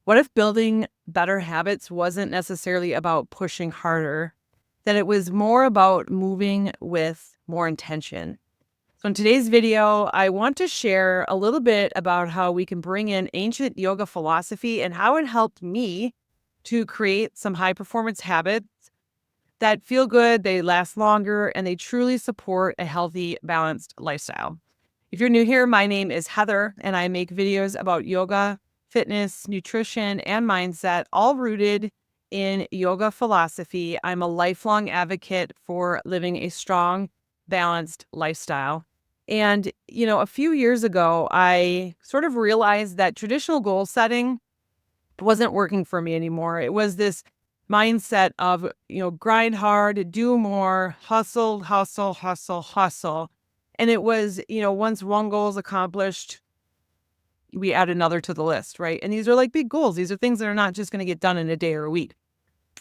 What if building better habits wasn't necessarily about pushing harder, that it was more about moving with more intention? So in today's video, I want to share a little bit about how we can bring in ancient yoga philosophy and how it helped me to create some high performance habits that feel good, they last longer, and they truly support a healthy, balanced lifestyle. If you're new here, my name is Heather, and I make videos about yoga, fitness, nutrition, and mindset, all rooted in yoga philosophy. I'm a lifelong advocate for living a strong, balanced lifestyle. And, a few years ago, I sort of realized that traditional goal setting wasn't working for me anymore. It was this mindset of, grind hard, do more, hustle, hustle, hustle, hustle. And it was, once one goal is accomplished, we add another to the list, right? And these are like big goals. These are things that are not just going to get done in a day or a week.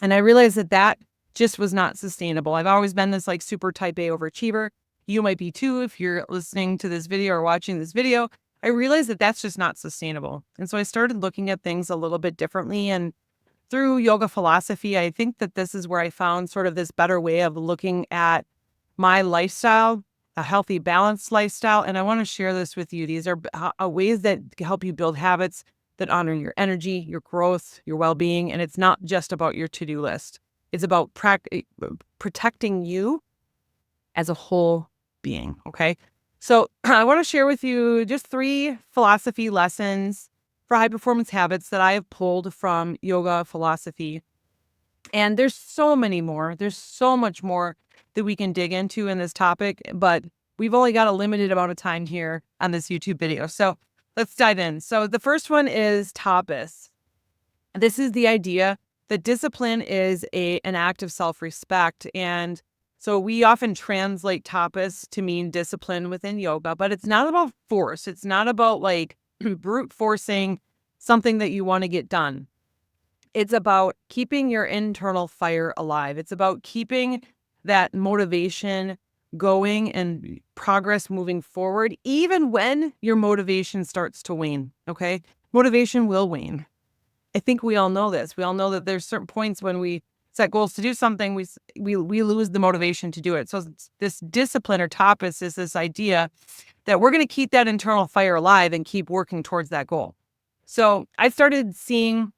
And I realized that just was not sustainable. I've always been this like super type A overachiever. You might be too if you're listening to this video or watching this video. I realized that that's just not sustainable. And so I started looking at things a little bit differently. And through yoga philosophy, I think that this is where I found sort of this better way of looking at my lifestyle, a healthy, balanced lifestyle. And I want to share this with you. These are ways that help you build habits that honor your energy, your growth, your well-being. And it's not just about your to-do list. It's about protecting you as a whole being. Okay. So I want to share with you just 3 philosophy lessons for high performance habits that I have pulled from yoga philosophy. And there's so many more. There's so much more that we can dig into in this topic, but we've only got a limited amount of time here on this YouTube video. So let's dive in. So the first one is tapas. This is the idea that discipline is an act of self-respect. And so we often translate tapas to mean discipline within yoga, but it's not about force. It's not about like brute forcing something that you want to get done. It's about keeping your internal fire alive. It's about keeping that motivation going and progress moving forward, even when your motivation starts to wane. Okay. Motivation will wane. I think we all know this. We all know that there's certain points when we set goals to do something, we lose the motivation to do it. So this discipline or tapas is this idea that we're going to keep that internal fire alive and keep working towards that goal. So I started seeing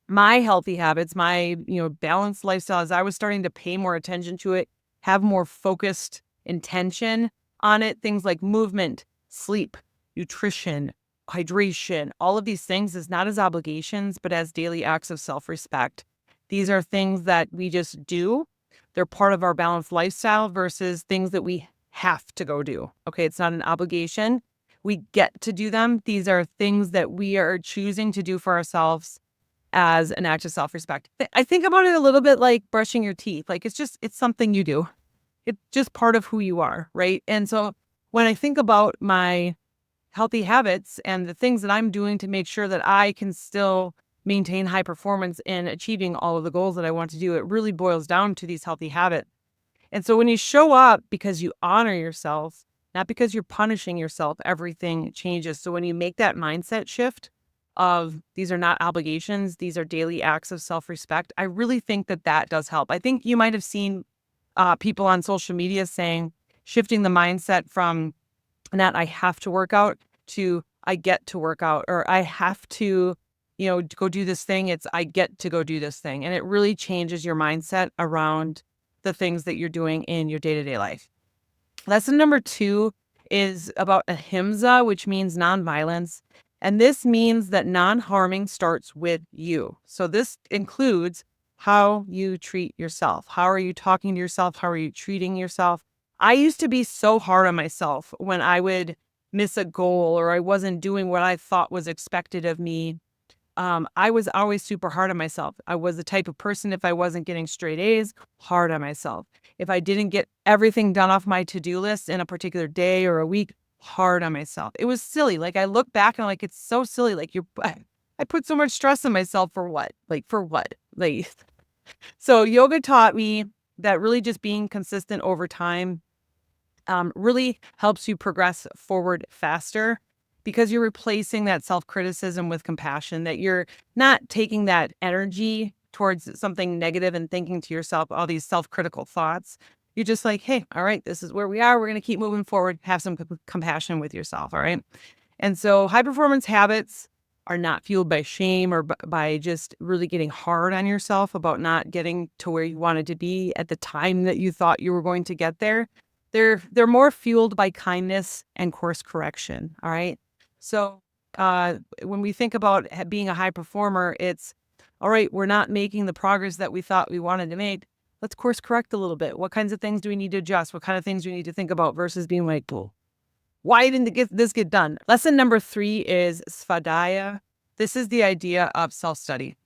my healthy habits, my, balanced lifestyle, as I was starting to pay more attention to it, have more focused intention on it. Things like movement, sleep, nutrition, hydration, all of these things is not as obligations, but as daily acts of self-respect. These are things that we just do. They're part of our balanced lifestyle versus things that we have to go do. Okay, it's not an obligation. We get to do them. These are things that we are choosing to do for ourselves as an act of self-respect. I think about it a little bit like brushing your teeth. Like it's something you do. It's just part of who you are, right? And so when I think about my healthy habits and the things that I'm doing to make sure that I can still maintain high performance in achieving all of the goals that I want to do, it really boils down to these healthy habits. And so when you show up because you honor yourself, not because you're punishing yourself, everything changes. So when you make that mindset shift of these are not obligations, these are daily acts of self-respect, I really think that does help. I think you might have seen people on social media saying, shifting the mindset from not I have to work out to I get to work out, or I have to, go do this thing. It's I get to go do this thing. And it really changes your mindset around the things that you're doing in your day-to-day life. Lesson number 2 is about Ahimsa, which means nonviolence. And this means that non-harming starts with you. So this includes how you treat yourself. How are you talking to yourself? How are you treating yourself? I used to be so hard on myself when I would miss a goal or I wasn't doing what I thought was expected of me. I was always super hard on myself. I was the type of person, if I wasn't getting straight A's, hard on myself. If I didn't get everything done off my to-do list in a particular day or a week, hard on myself. It was silly. Like I look back and I'm like, it's so silly. Like I put so much stress on myself for what? Like for what? Like, so yoga taught me that really just being consistent over time really helps you progress forward faster. because you're replacing that self-criticism with compassion, that you're not taking that energy towards something negative and thinking to yourself all these self-critical thoughts. You're just like, hey, all right, this is where we are. We're going to keep moving forward. Have some compassion with yourself. All right. And so high performance habits are not fueled by shame or by just really getting hard on yourself about not getting to where you wanted to be at the time that you thought you were going to get there. They're more fueled by kindness and course correction. All right. So when we think about being a high performer, it's all right, we're not making the progress that we thought we wanted to make. Let's course correct a little bit. What kinds of things do we need to adjust? What kind of things do we need to think about versus being like, well, why didn't this get done? Lesson number 3 is Svadhyaya. This is the idea of self-study.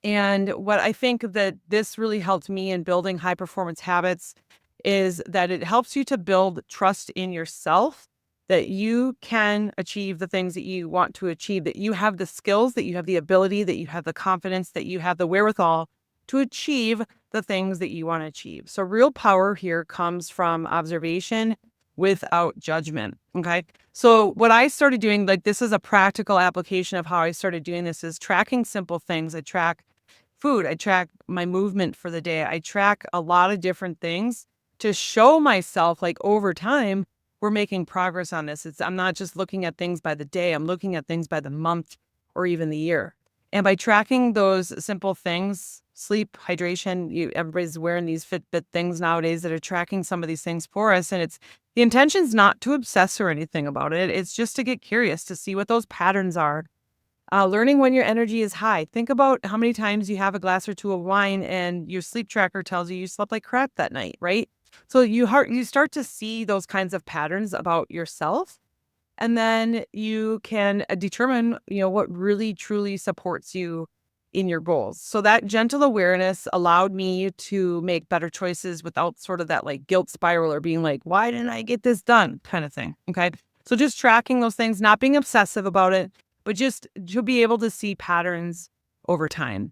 And what I think that this really helped me in building high performance habits is that it helps you to build trust in yourself, that you can achieve the things that you want to achieve, that you have the skills, that you have the ability, that you have the confidence, that you have the wherewithal to achieve the things that you want to achieve. So real power here comes from observation without judgment. Okay. So what I started doing, like this is a practical application of how I started doing this, is tracking simple things. I track food. I track my movement for the day. I track a lot of different things to show myself like over time, we're making progress on this. I'm not just looking at things by the day. I'm looking at things by the month or even the year. And by tracking those simple things, sleep, hydration, everybody's wearing these Fitbit things nowadays that are tracking some of these things for us. And the intention's not to obsess or anything about it. It's just to get curious, to see what those patterns are. Learning when your energy is high. Think about how many times you have a glass or two of wine and your sleep tracker tells you slept like crap that night, right? So you start to see those kinds of patterns about yourself. And then you can determine, what really truly supports you in your goals. So that gentle awareness allowed me to make better choices without sort of that like guilt spiral or being like, why didn't I get this done kind of thing. Okay. So just tracking those things, not being obsessive about it, but just to be able to see patterns over time.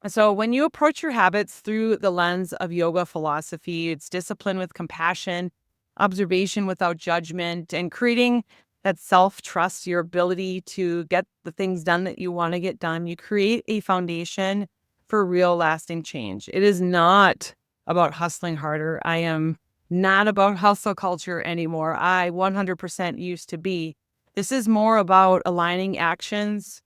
So when you approach your habits through the lens of yoga philosophy, it's discipline with compassion, observation without judgment, and creating that self-trust, your ability to get the things done that you want to get done. You create a foundation for real lasting change. It is not about hustling harder. I am not about hustle culture anymore. I 100% used to be. This is more about aligning actions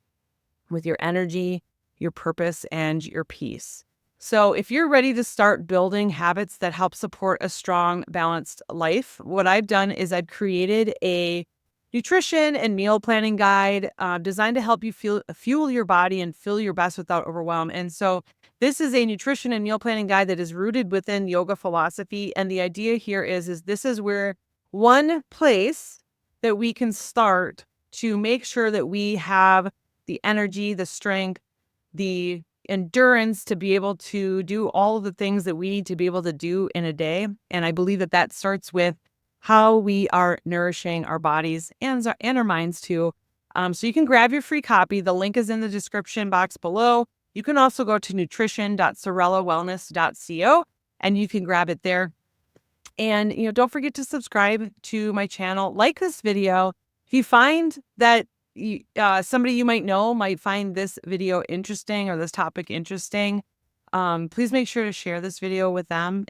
with your energy, your purpose, and your peace. So if you're ready to start building habits that help support a strong, balanced life, what I've done is I've created a nutrition and meal planning guide designed to help you fuel your body and feel your best without overwhelm. And so this is a nutrition and meal planning guide that is rooted within yoga philosophy. And the idea here is this is where one place that we can start to make sure that we have the energy, the strength, the endurance to be able to do all of the things that we need to be able to do in a day. And I believe that that starts with how we are nourishing our bodies and our minds too. So you can grab your free copy. The link is in the description box below. You can also go to nutrition.sorellawellness.co and you can grab it there. And, don't forget to subscribe to my channel. Like this video. If you find that somebody you might know might find this video interesting or this topic interesting, please make sure to share this video with them.